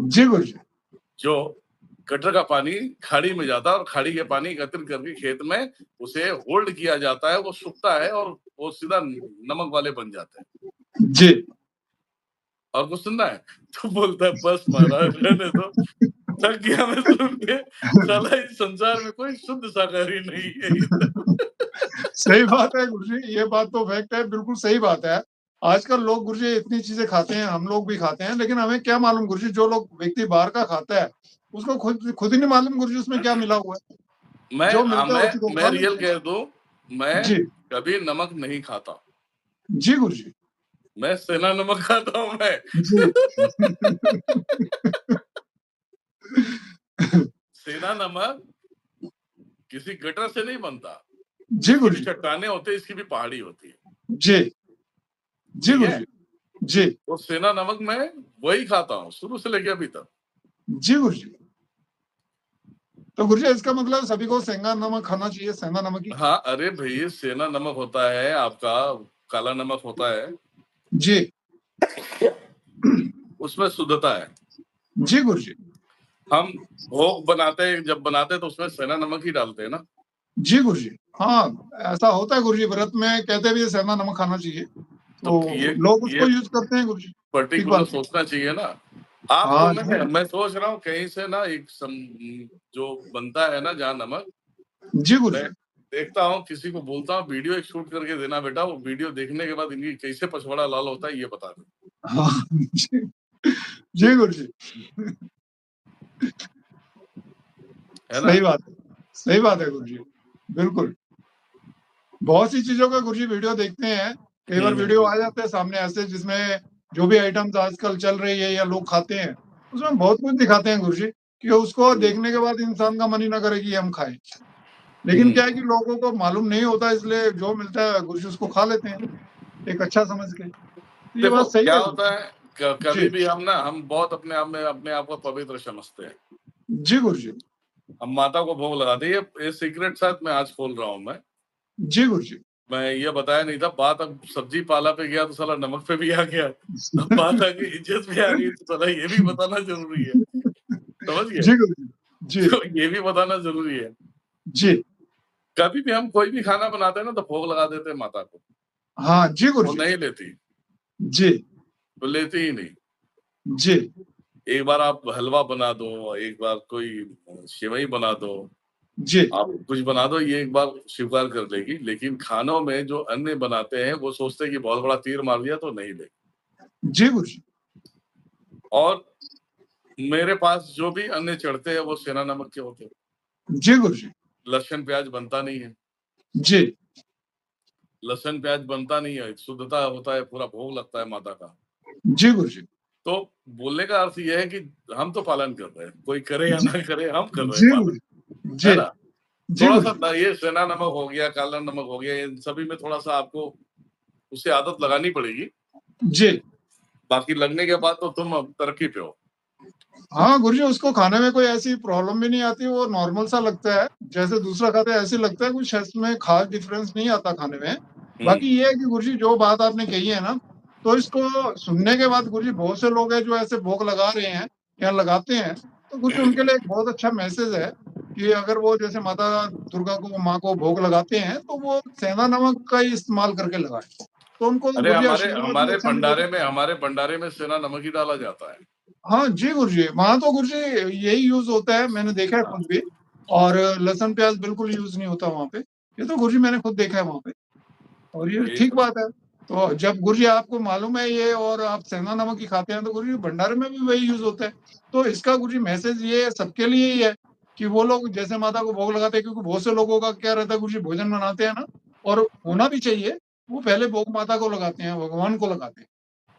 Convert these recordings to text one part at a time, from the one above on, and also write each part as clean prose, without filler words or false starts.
जी गुरु जी। जो गटर का पानी खाड़ी में जाता है और खाड़ी के पानी एकत्रित करके खेत में उसे होल्ड किया जाता है, वो सूखता है और वो सीधा नमक वाले बन जाते हैं। जी। और कुछ सुनना है? तो बोलता है बस महाराज रहने दो, थक गया मैं सुन के, साला इस संसार में कोई शुद्ध शाकाहारी नहीं है। सही बात है गुरु जी, ये बात तो फैक्ट है, बिल्कुल सही बात है। आजकल लोग गुरु जी इतनी चीजें खाते हैं, हम लोग भी खाते हैं, लेकिन हमें क्या मालूम गुरु जी, जो लोग व्यक्ति बाहर का खाता है उसको खुद ही नहीं मालूम गुरु जी उसमें क्या मिला हुआ है। जो मिलता है उसी को मैं खा रियल लेते हैं। कह दूं, मैं जी कभी नमक नहीं खाता। जी गुरु जी। मैं सेना नमक खाता हूं मैं। जी सेना नमक किसी गटर से नहीं बनता, जी इसकी गुरु भी जी। चट्टाने होते हैं, इसकी भी पहाड़ी होती है। जी जी ठीक गुरु है, जी। जी तो सेना नमक मैं वही खाता हूँ शुरू से लेके अभी तक। जी गुरु जी। तो गुरु जी इसका मतलब सभी को सेंधा नमक खाना चाहिए, सेंधा नमक ही। हाँ, अरे भाई सेना नमक होता है आपका, काला नमक होता है, जी उसमें शुद्धता है। जी गुरु जी। हम भोग बनाते हैं, जब बनाते हैं तो उसमें सेना नमक ही डालते हैं ना। जी गुरु जी। हाँ ऐसा होता है गुरु जी, व्रत में कहते भी सेंधा नमक खाना चाहिए, तो तो लोग ये उसको यूज करते हैं गुरु जी। ठीक पर्टिकुलर बात। सोचना चाहिए ना आपको। हाँ जी मैं सोच रहा हूँ कहीं से ना जो बनता है ना जहाँ नमक, जी गुरु मैं जी। देखता हूँ, किसी को बोलता हूँ वीडियो एक शूट करके देना बेटा, वो वीडियो देखने के बाद इनकी कैसे पछवाड़ा लाल होता है ये बता दो। हाँ जी जी गुरु जी। है ना? सही बात है, सही बात है गुरु जी, बिल्कुल। बहुत सी चीजों का गुरु जी वीडियो देखते हैं, कई बार वीडियो आ जाते हैं सामने ऐसे जिसमें जो भी आइटम्स आजकल चल रही है या लोग खाते हैं, उसमें बहुत कुछ दिखाते हैं गुरु जी कि उसको देखने के बाद इंसान का मन ही ना करे कि हम खाएं। लेकिन क्या है कि लोगों को मालूम नहीं होता, इसलिए जो मिलता है गुरु जी उसको खा लेते हैं एक अच्छा समझ के। तो ये देखो बात सही क्या है गुरु होता जी। है, कभी जी भी हम बहुत अपने आप को पवित्र समझते हैं। जी गुरु जी। हम माता को भोग लगाते हैं, ये सीक्रेट साथ मैं आज खोल रहा हूँ मैं। जी गुरु जी। मैं ये बताया नहीं था, बात अब सब्जी पाला पे गया तो साला नमक पे भी आ गया, अब बात आ गई इज्जत पे आ गई, तो साला ये भी बताना जरूरी है। समझ गए? जी गुरु जी। जी तो ये भी बताना जरूरी है। जी। कभी भी हम कोई भी खाना बनाते हैं ना तो भोग लगा देते हैं माता को, हाँ जी गुरु वो जी। नहीं लेती, जी तो लेती ही नहीं। जी। एक बार आप हलवा बना दो, एक बार कोई सेवई बना दो, जी आप कुछ बना दो, ये एक बार स्वीकार कर लेगी, लेकिन खानों में जो अन्य बनाते हैं वो सोचते हैं कि बहुत बड़ा तीर मार दिया, तो नहीं लेगी। जी गुरु जी। और मेरे पास जो भी अन्य चढ़ते हैं वो सेना नमक के होते हैं। जी गुरु जी। लहसुन प्याज बनता नहीं है, जी लहसुन प्याज बनता नहीं है, शुद्धता होता है, पूरा भोग लगता है माता का। जी गुरु जी। तो बोलने का अर्थ यह है कि हम तो पालन कर रहे हैं, कोई करे या जी ना करे, हम कर रहे हैं जी गुरु पालन। जी। है जी ना? जी थोड़ा गुरु जी। सा ये सेना नमक हो गया, काला नमक हो गया, इन सभी में थोड़ा सा आपको उससे आदत लगानी पड़ेगी। जी बाकी लगने के बाद तो तुम अब तरक्की पे हो। हाँ गुरु जी, उसको खाने में कोई ऐसी प्रॉब्लम भी नहीं आती, वो नॉर्मल सा लगता है, जैसे दूसरा खाते हैं ऐसे लगता है, कुछ इसमें खास डिफरेंस नहीं आता खाने में। बाकी ये है कि गुरु जी जो बात आपने कही है ना, तो इसको सुनने के बाद गुरु जी बहुत से लोग हैं जो ऐसे भोग लगा रहे हैं या लगाते हैं, तो गुरु जी उनके लिए एक बहुत अच्छा मैसेज है कि अगर वो जैसे माता दुर्गा को, माँ को भोग लगाते हैं, तो वो सेंधा नमक का ही इस्तेमाल करके लगाए, तो उनको अरे गुरु जी हमारे आशीर्वाद भी हमारे अच्छा मिलेगा। भंडारे में हमारे भंडारे में सेना नमक ही डाला जाता है। हाँ जी गुरु जी, वहाँ तो गुरु जी यही यूज होता है, मैंने देखा है खुद भी। और लहसुन प्याज बिल्कुल यूज नहीं होता वहाँ पे, ये तो गुरु जी मैंने खुद देखा है वहाँ पे, और ये यही ठीक सब। बात है। तो जब गुरु जी आपको मालूम है ये और आप सेंधा नमक ही खाते हैं, तो गुरु जी भंडारे में भी वही यूज होता है। तो इसका गुरु जी मैसेज ये सबके लिए ही है कि वो लोग जैसे माता को भोग लगाते हैं, क्योंकि बहुत से लोगों का क्या रहता है गुरु जी, भोजन बनाते हैं ना, और होना भी चाहिए, वो पहले भोग माता को लगाते हैं, भगवान को लगाते हैं।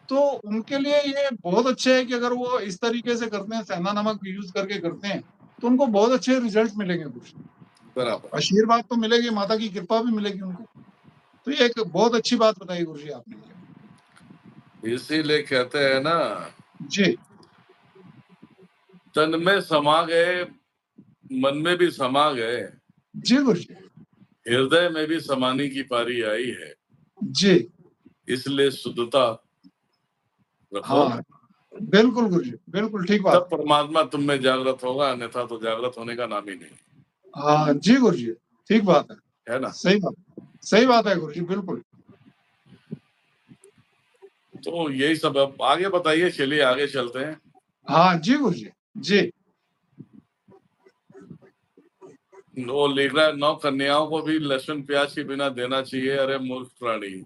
तो उनके लिए ये बहुत अच्छे है कि अगर वो इस तरीके से करते हैं, सेंधा नमक यूज करके करते हैं, तो उनको बहुत अच्छे रिजल्ट मिलेंगे कुछ, बराबर। आशीर्वाद तो मिलेगी, माता की कृपा भी मिलेगी उनको। तो ये एक बहुत अच्छी बात बताई गुरु जी आपने ये। इसीलिए कहते हैं ना, जी तन में समा गए, मन में भी समा गए, जी गुरु जी। हृदय में भी समाने की पारी आई है, जी इसलिए शुद्धता रखो, हाँ बिल्कुल गुरुजी, बिल्कुल ठीक बात। तब परमात्मा तुम में जागृत होगा, अन्यथा तो जागृत होने का नाम ही नहीं। हाँ जी गुरुजी, ठीक बात है। है ना? सही बात है गुरुजी, बिल्कुल। तो यही सब। अब आगे बताइए, चलिए आगे चलते हैं। हाँ जी गुरुजी, जी। वो लिख रहा है, 9 कन्याओं को भी लहसुन प्याज के बिना देना चाहिए। अरे मूर्ख प्राणी,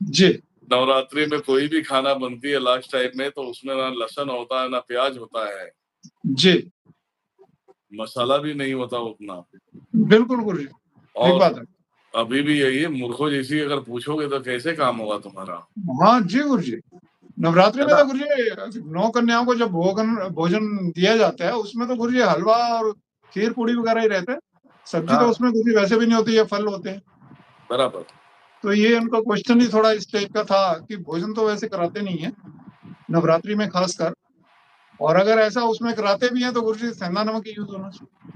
जी नवरात्रि में कोई भी खाना बनती है लास्ट टाइम में, तो उसमें ना लहसुन होता है ना प्याज होता है, जी, मसाला भी नहीं होता उतना। बिल्कुल गुरुजी, ठीक और बात है। अभी भी यही है, मूर्खों जैसी अगर पूछोगे तो कैसे काम होगा तुम्हारा? हाँ जी गुरुजी, नवरात्रि है में ना? तो गुरुजी 9 कन्याओं को जब भोजन दिया जाता है, उसमें तो गुरुजी हलवा और खीर पूड़ी वगैरह ही रहते हैं। सब्जी तो हाँ, उसमें गुरुजी वैसे भी नहीं होती है, फल होते हैं। बराबर। तो ये उनका क्वेश्चन ही थोड़ा इस टाइप का था कि भोजन तो वैसे कराते नहीं है नवरात्रि में खासकर, और अगर ऐसा उसमें कराते भी हैं तो गुरुजी सेंधा नमक ही यूज होना चाहिए।